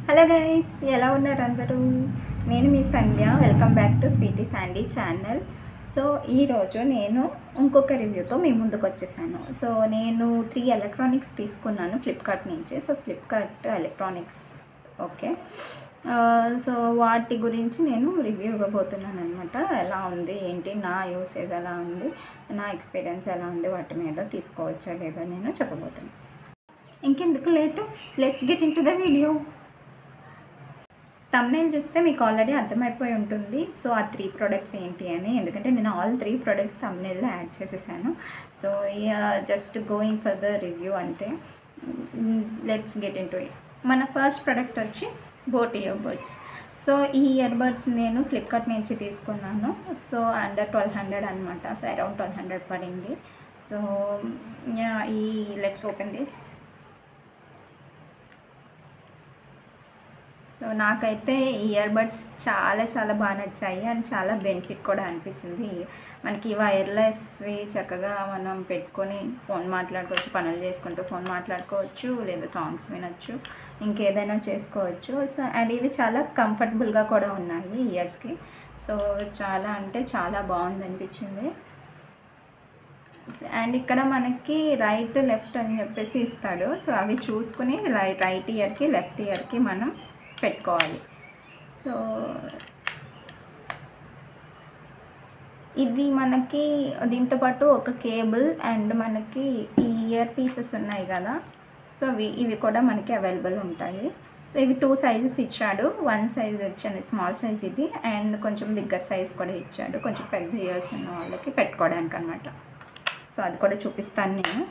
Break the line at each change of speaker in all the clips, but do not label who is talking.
Hello guys, ఎలా ఉన్నారు అందరూ? నేను మీ Sandhya. Welcome back to Sweety Sandy channel. So ఈరోజు నేను ఇంకొక రివ్యూతో మీ ముందుకు వచ్చేసాను. సో నేను 3 ఎలక్ట్రానిక్స్ తీసుకున్నాను ఫ్లిప్కార్ట్ నుంచి. So Flipkart electronics okay. So వాటి గురించి నేను రివ్యూ ఇవ్వబోతున్నాను అనమాట. ఎలా ఉంది ఏంటి, నా యూసేజ్ ఎలా ఉంది, నా ఎక్స్పీరియన్స్ ఎలా ఉంది, వాటి మీద తీసుకోవచ్చా లేదా నేను చెప్పబోతున్నాను. ఇంకెందుకు late, let's get in to the video. Thumbnail చూస్తే మీకు ఆల్రెడీ అర్థమైపోయి ఉంటుంది. సో ఆ 3 ప్రోడక్ట్స్ ఏంటి అని, ఎందుకంటే నేను ఆల్ 3 ప్రోడక్ట్స్ తమ్నైల్లో యాడ్ చేసేసాను. So just going for the review అంతే. Let's get into it. మన ఫస్ట్ ప్రోడక్ట్ వచ్చి బోట్ ఇయర్ బడ్స్. సో ఈ ఇయర్ బడ్స్ నేను ఫ్లిప్కార్ట్ నుంచి తీసుకున్నాను. సో అండర్ 1200 అనమాట. సో అరౌండ్ 1200 పడింది. సో ఈ లెట్స్ ఓపెన్ దిస్. సో నాకైతే ఇయర్ బడ్స్ చాలా బాగా నచ్చాయి అండ్ చాలా బెనిఫిట్ కూడా అనిపించింది. మనకి వైర్లెస్వి చక్కగా మనం పెట్టుకొని ఫోన్ మాట్లాడుకోవచ్చు, పనులు చేసుకుంటూ ఫోన్ మాట్లాడుకోవచ్చు, లేదా సాంగ్స్ వినొచ్చు, ఇంకేదైనా చేసుకోవచ్చు. సో అండ్ ఇవి చాలా కంఫర్టబుల్గా కూడా ఉన్నాయి ఇయర్స్కి. సో చాలా అంటే చాలా బాగుంది అనిపించింది. అండ్ ఇక్కడ మనకి రైట్ లెఫ్ట్ అని చెప్పేసి ఇస్తాడు. సో అవి చూసుకుని రైట్ ఇయర్కి లెఫ్ట్ ఇయర్కి మనం పెట్టుకోవాలి. సో ఇది మనకి దీంతోపాటు ఒక కేబుల్ అండ్ మనకి ఈ ఇయర్ పీసెస్ ఉన్నాయి కదా, సో ఇవి కూడా మనకి అవైలబుల్ ఉంటాయి. సో ఇవి 2 సైజెస్ ఇచ్చాడు. 1 సైజ్ వచ్చాను స్మాల్ సైజ్ ఇది, అండ్ కొంచెం బిగ్గర్ సైజ్ కూడా ఇచ్చాడు, కొంచెం పెద్ద ఇయర్స్ ఉన్న వాళ్ళకి పెట్టుకోవడానికి అనమాట. సో అది కూడా చూపిస్తాను నేను.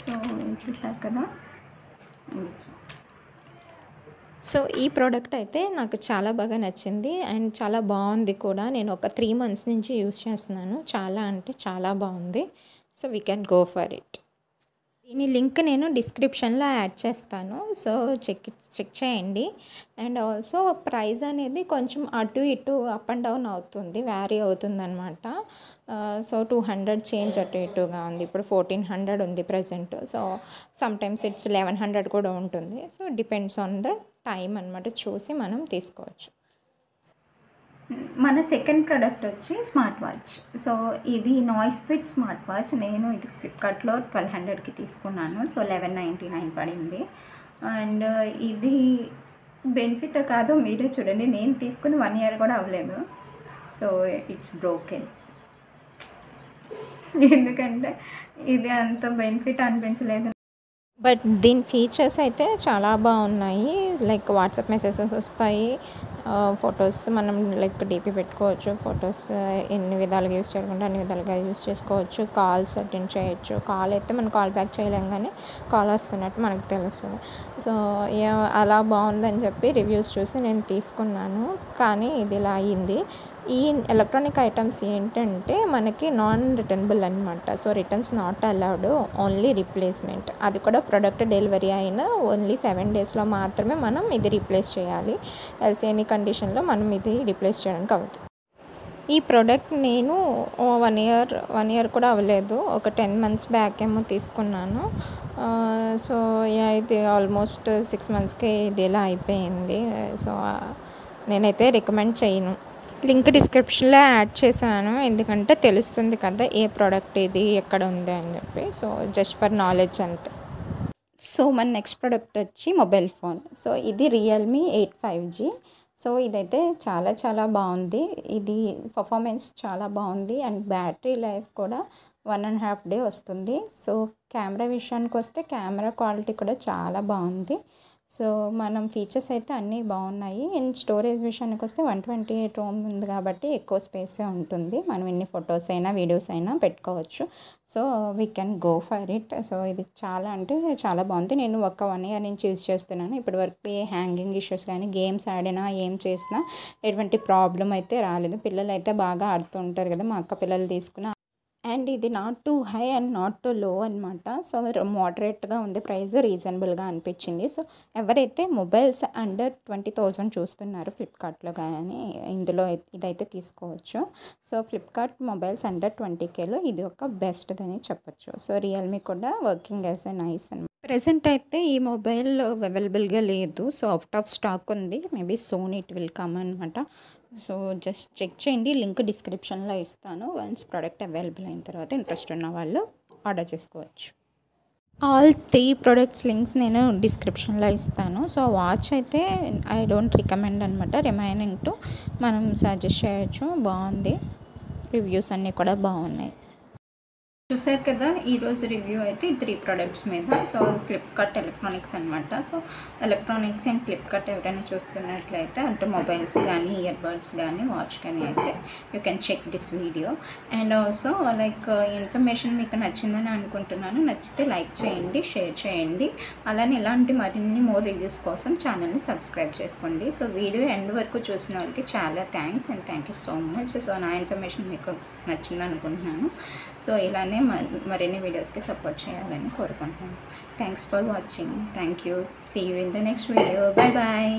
సో చూసారు కదా.
సో ఈ ప్రోడక్ట్ అయితే నాకు చాలా బాగా నచ్చింది అండ్ చాలా బాగుంది కూడా. నేను ఒక 3 months నుంచి యూస్ చేస్తున్నాను. చాలా అంటే చాలా బాగుంది. So we can go for it. దీని లింక్ నేను డిస్క్రిప్షన్లో యాడ్ చేస్తాను. సో చెక్ చేయండి. అండ్ ఆల్సో ప్రైస్ అనేది కొంచెం అటు ఇటు అప్ అండ్ డౌన్ అవుతుంది, వ్యారీ అవుతుంది అనమాట. సో 200 చేంజ్ అటు ఇటుగా ఉంది. ఇప్పుడు 1400 ఉంది ప్రజెంట్. సో సమ్టైమ్స్ ఇట్స్ 1100 కూడా ఉంటుంది. So depends on the time అనమాట, చూసి మనం తీసుకోవచ్చు.
మన సెకండ్ ప్రోడక్ట్ వచ్చి స్మార్ట్ వాచ్. సో ఇది నాయిస్ ఫిట్ స్మార్ట్ వాచ్. నేను ఇది ఫ్లిప్కార్ట్లో 1200కి తీసుకున్నాను. సో 1199 పడింది. అండ్ ఇది బెనిఫిట్ కాదు మీరే చూడండి, నేను తీసుకుని 1 year కూడా అవ్వలేదు. So it's broken. ఎందుకంటే ఇది అంత బెనిఫిట్ అనిపించలేదు.
బట్ దీని ఫీచర్స్ అయితే చాలా బాగున్నాయి. లైక్ వాట్సాప్ మెసేజెస్ వస్తాయి, ఫొటోస్ మనం లైక్ డీపీ పెట్టుకోవచ్చు, ఫొటోస్ ఎన్ని విధాలుగా యూస్ చేయకుండా అన్ని విధాలుగా యూస్ చేసుకోవచ్చు. కాల్స్ అటెండ్ చేయొచ్చు. కాల్ అయితే మనం కాల్ బ్యాక్ చేయలేం, కానీ కాల్ వస్తున్నట్టు మనకు తెలుస్తుంది. సో అలా బాగుందని చెప్పి రివ్యూస్ చూసి నేను తీసుకున్నాను, కానీ ఇది ఇలా అయ్యింది. ఈ ఎలక్ట్రానిక్ ఐటమ్స్ ఏంటంటే మనకి నాన్ రిటర్నబుల్ అనమాట. So returns not allowed, only replacement. అది కూడా ప్రోడక్ట్ డెలివరీ అయిన ఓన్లీ 7 daysలో మాత్రమే మనం ఇది రీప్లేస్ చేయాలి. ఎల్స్ ఎనీ కండిషన్లో మనం ఇది రీప్లేస్ చేయడానికి అవుతుంది. ఈ ప్రోడక్ట్ నేను 1 year కూడా అవ్వలేదు, ఒక 10 months బ్యాక్ ఏమో తీసుకున్నాను. సో ఇది ఆల్మోస్ట్ 6 monthsకి ఇది ఇలా అయిపోయింది. సో నేనైతే రికమెండ్ చేయను. లింక్ డిస్క్రిప్షన్లో యాడ్ చేశాను, ఎందుకంటే తెలుస్తుంది కదా ఏ ప్రోడక్ట్ ఇది ఎక్కడ ఉంది అని చెప్పి. సో జస్ట్ ఫర్ నాలెడ్జ్ అంతే. సో మన నెక్స్ట్ ప్రోడక్ట్ వచ్చి మొబైల్ ఫోన్. సో ఇది రియల్మీ 8 5G. సో ఇదైతే చాలా బాగుంది. ఇది పర్ఫార్మెన్స్ చాలా బాగుంది అండ్ బ్యాటరీ లైఫ్ కూడా 1.5 day వస్తుంది. సో కెమెరా విషయానికి వస్తే కెమెరా క్వాలిటీ కూడా చాలా బాగుంది. సో మనం ఫీచర్స్ అయితే అన్నీ బాగున్నాయి. అండ్ స్టోరేజ్ విషయానికి వస్తే 128 ROM ఉంది కాబట్టి ఎక్కువ స్పేసే ఉంటుంది. మనం ఎన్ని ఫొటోస్ అయినా వీడియోస్ అయినా పెట్టుకోవచ్చు. So we can go for it. So ఇది చాలా అంటే చాలా బాగుంది. నేను ఒక 1 year నుంచి యూజ్ చేస్తున్నాను. ఇప్పటివరకు ఏ హ్యాంగింగ్ ఇష్యూస్ కానీ, గేమ్స్ ఆడినా ఏం చేసినా ఎటువంటి ప్రాబ్లం అయితే రాలేదు. పిల్లలు అయితే బాగా ఆడుతూ ఉంటారు కదా, మా అక్క పిల్లలు తీసుకున్న అండ్ ఇది not two high and not two లో అనమాట. సో మోడరేట్గా ఉంది, ప్రైస్ రీజనబుల్గా అనిపించింది. సో ఎవరైతే మొబైల్స్ అండర్ 20,000 చూస్తున్నారో ఫ్లిప్కార్ట్లో కానీ ఇందులో ఇదైతే తీసుకోవచ్చు. సో ఫ్లిప్కార్ట్ మొబైల్స్ అండర్ 20Kలో ఇది ఒక బెస్ట్ అని చెప్పొచ్చు. సో రియల్మీ కూడా వర్కింగ్ యాజ్ ఎ నైస్ అనమాట. ప్రెసెంట్ అయితే ఈ మొబైల్ అవైలబుల్గా లేదు. సో అవుట్ ఆఫ్ స్టాక్ ఉంది. Maybe soon it will come అనమాట. సో జస్ట్ చెక్ చేయండి, లింక్ డిస్క్రిప్షన్లో ఇస్తాను. వన్స్ ప్రోడక్ట్ అవైలబుల్ అయిన తర్వాత ఇంట్రెస్ట్ ఉన్న వాళ్ళు ఆర్డర్ చేసుకోవచ్చు. ఆల్ 3 ప్రొడక్ట్స్ లింక్స్ నేను డిస్క్రిప్షన్లో ఇస్తాను. సో వాచ్ అయితే ఐ డోంట్ రికమెండ్ అనమాట. రిమైనింగ్ టు మనం సజెస్ట్ చేయొచ్చు. బాగుంది, రివ్యూస్ అన్నీ కూడా బాగున్నాయి.
చూసారు కదా ఈరోజు రివ్యూ అయితే 3 ప్రొడక్ట్స్ మీద. సో ఫ్లిప్కార్ట్ ఎలక్ట్రానిక్స్ అనమాట. సో ఎలక్ట్రానిక్స్ అండ్ ఫ్లిప్కార్ట్ ఎవరైనా చూస్తున్నట్లయితే అంటే మొబైల్స్ కానీ ఇయర్బడ్స్ కానీ వాచ్ కానీ అయితే you can check this video. And also like information మీకు నచ్చిందని అనుకుంటున్నాను. నచ్చితే లైక్ చేయండి, షేర్ చేయండి. అలానే ఇలాంటి మరిన్ని మోర్ రివ్యూస్ కోసం ఛానల్ని సబ్స్క్రైబ్ చేసుకోండి. సో వీడియో ఎండ్ వరకు చూసిన వాళ్ళకి చాలా thanks and thank you so much. So నా ఇన్ఫర్మేషన్ మీకు నచ్చింది అనుకుంటున్నాను. సో ఇలానే మరిన్ని వీడియోస్కి సపోర్ట్ చేయాలని కోరుకుంటున్నాను. Thanks for watching. Thank you. See you in the next video. Bye bye.